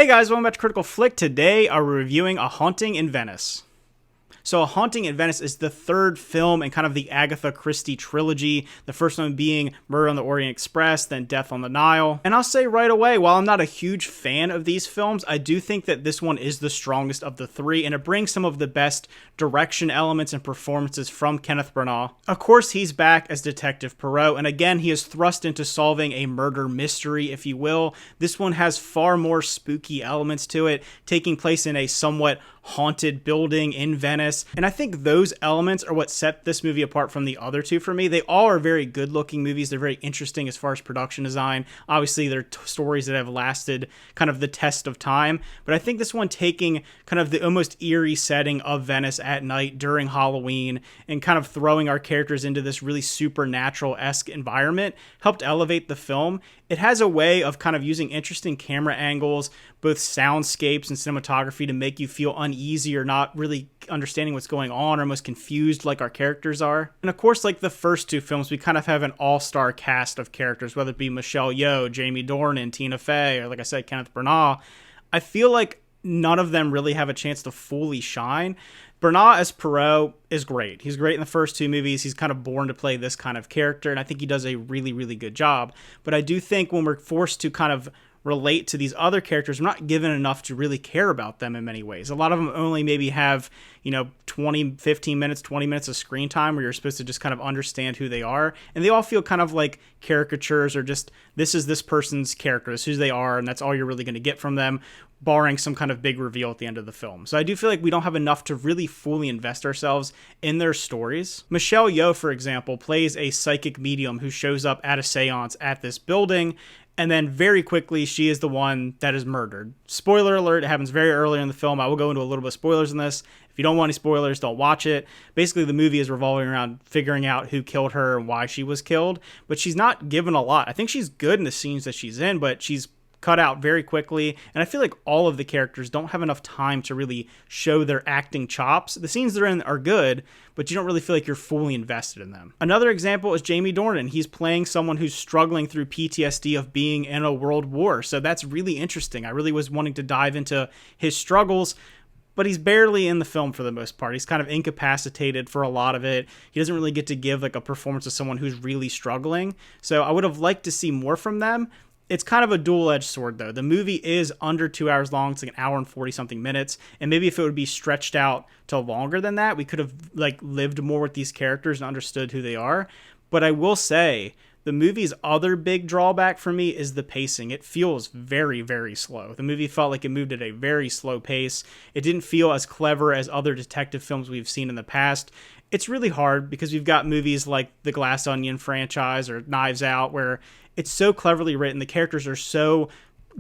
Hey guys, welcome back to Critical Flick. Today we're reviewing A Haunting in Venice. So A Haunting in Venice is the third film in kind of the Agatha Christie trilogy, the first one being Murder on the Orient Express, then Death on the Nile. And I'll say right away, while I'm not a huge fan of these films, I do think that this one is the strongest of the three, and it brings some of the best direction elements and performances from Kenneth Branagh. Of course, he's back as Detective Poirot, and again, he is thrust into solving a murder mystery, if you will. This one has far more spooky elements to it, taking place in a somewhat haunted building in Venice. And I think those elements are what set this movie apart from the other two for me. They all are very good looking movies. They're very interesting as far as production design. Obviously, they're stories that have lasted kind of the test of time. But I think this one, taking kind of the almost eerie setting of Venice at night during Halloween and kind of throwing our characters into this really supernatural-esque environment, helped elevate the film. It has a way of kind of using interesting camera angles, both soundscapes and cinematography, to make you feel uneasy or not really understanding what's going on, or almost confused like our characters are. And of course, like the first two films, we kind of have an all-star cast of characters, whether it be Michelle Yeoh, Jamie Dornan, Tina Fey, or like I said, Kenneth Branagh. I feel like none of them really have a chance to fully shine. Branagh as Poirot is great. He's great in the first two movies. He's kind of born to play this kind of character, and I think he does a really, really good job. But I do think when we're forced to kind of relate to these other characters, we're not given enough to really care about them in many ways. A lot of them only maybe have, 20, 15 minutes, 20 minutes of screen time where you're supposed to just kind of understand who they are. And they all feel kind of like caricatures, or just, this is this person's character, this is who they are, and that's all you're really going to get from them, barring some kind of big reveal at the end of the film. So I do feel like we don't have enough to really fully invest ourselves in their stories. Michelle Yeoh, for example, plays a psychic medium who shows up at a seance at this building, and then very quickly, she is the one that is murdered. Spoiler alert, it happens very early in the film. I will go into a little bit of spoilers in this. If you don't want any spoilers, don't watch it. Basically, the movie is revolving around figuring out who killed her and why she was killed, but she's not given a lot. I think she's good in the scenes that she's in, but she's cut out very quickly, and I feel like all of the characters don't have enough time to really show their acting chops. The scenes they're in are good, but you don't really feel like you're fully invested in them. Another example is Jamie Dornan. He's playing someone who's struggling through PTSD of being in a world war, so that's really interesting. I really was wanting to dive into his struggles, but he's barely in the film for the most part. He's kind of incapacitated for a lot of it. He doesn't really get to give like a performance of someone who's really struggling, so I would have liked to see more from them. It's kind of a dual-edged sword, though. The movie is under 2 hours long. It's like an hour and 40-something minutes. And maybe if it would be stretched out to longer than that, we could have lived more with these characters and understood who they are. But I will say, the movie's other big drawback for me is the pacing. It feels very, very slow. The movie felt like it moved at a very slow pace. It didn't feel as clever as other detective films we've seen in the past. It's really hard because we've got movies like the Glass Onion franchise or Knives Out, where it's so cleverly written. The characters are so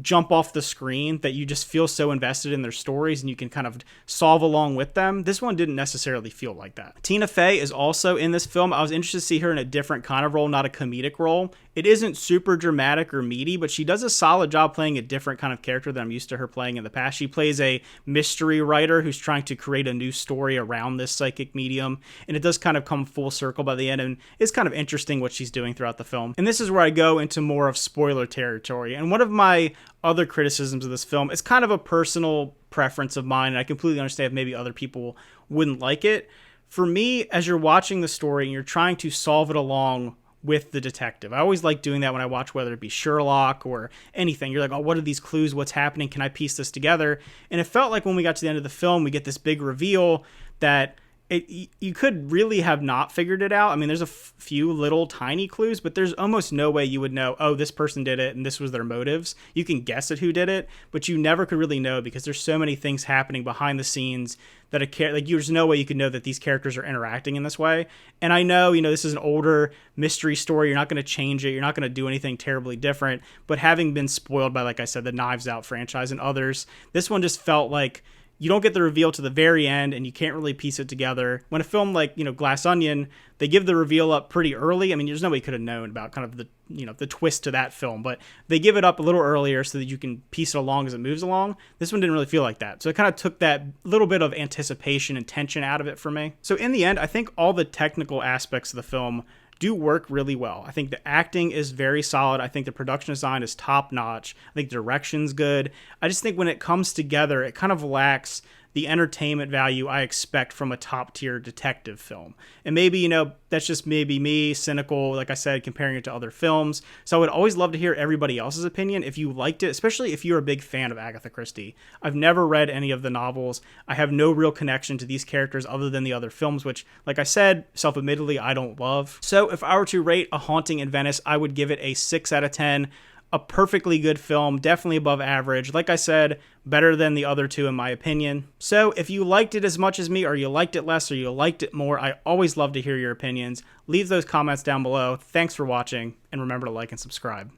jump off the screen that you just feel so invested in their stories and you can kind of solve along with them. This one didn't necessarily feel like that. Tina Fey is also in this film. I was interested to see her in a different kind of role, not a comedic role. It isn't super dramatic or meaty, but she does a solid job playing a different kind of character than I'm used to her playing in the past. She plays a mystery writer who's trying to create a new story around this psychic medium, and it does kind of come full circle by the end, and it's kind of interesting what she's doing throughout the film. And this is where I go into more of spoiler territory. And one of my other criticisms of this film is kind of a personal preference of mine, and I completely understand if maybe other people wouldn't like it. For me, as you're watching the story and you're trying to solve it along with the detective, I always like doing that when I watch, whether it be Sherlock or anything. You're like, oh, what are these clues? What's happening? Can I piece this together? And it felt like when we got to the end of the film, we get this big reveal that you could really have not figured it out. I mean, there's a few little tiny clues, but there's almost no way you would know, oh, this person did it and this was their motives. You can guess at who did it, but you never could really know because there's so many things happening behind the scenes that there's no way you could know that these characters are interacting in this way. And I know, this is an older mystery story. You're not going to change it. You're not going to do anything terribly different. But having been spoiled by, like I said, the Knives Out franchise and others, this one just felt like you don't get the reveal to the very end and you can't really piece it together. When a film like, Glass Onion, they give the reveal up pretty early. I mean, there's no way you could have known about kind of the twist to that film, but they give it up a little earlier so that you can piece it along as it moves along. This one didn't really feel like that. So it kind of took that little bit of anticipation and tension out of it for me. So in the end, I think all the technical aspects of the film do work really well. I think the acting is very solid. I think the production design is top notch. I think the direction's good. I just think when it comes together, it kind of lacks the entertainment value I expect from a top tier detective film. And maybe, that's just maybe me, cynical, like I said, comparing it to other films. So I would always love to hear everybody else's opinion if you liked it, especially if you're a big fan of Agatha Christie. I've never read any of the novels. I have no real connection to these characters other than the other films, which, like I said, self-admittedly, I don't love. So if I were to rate A Haunting in Venice, I would give it a 6 out of 10. A perfectly good film, definitely above average. Like I said, better than the other two in my opinion. So if you liked it as much as me, or you liked it less, or you liked it more, I always love to hear your opinions. Leave those comments down below. Thanks for watching, and remember to like and subscribe.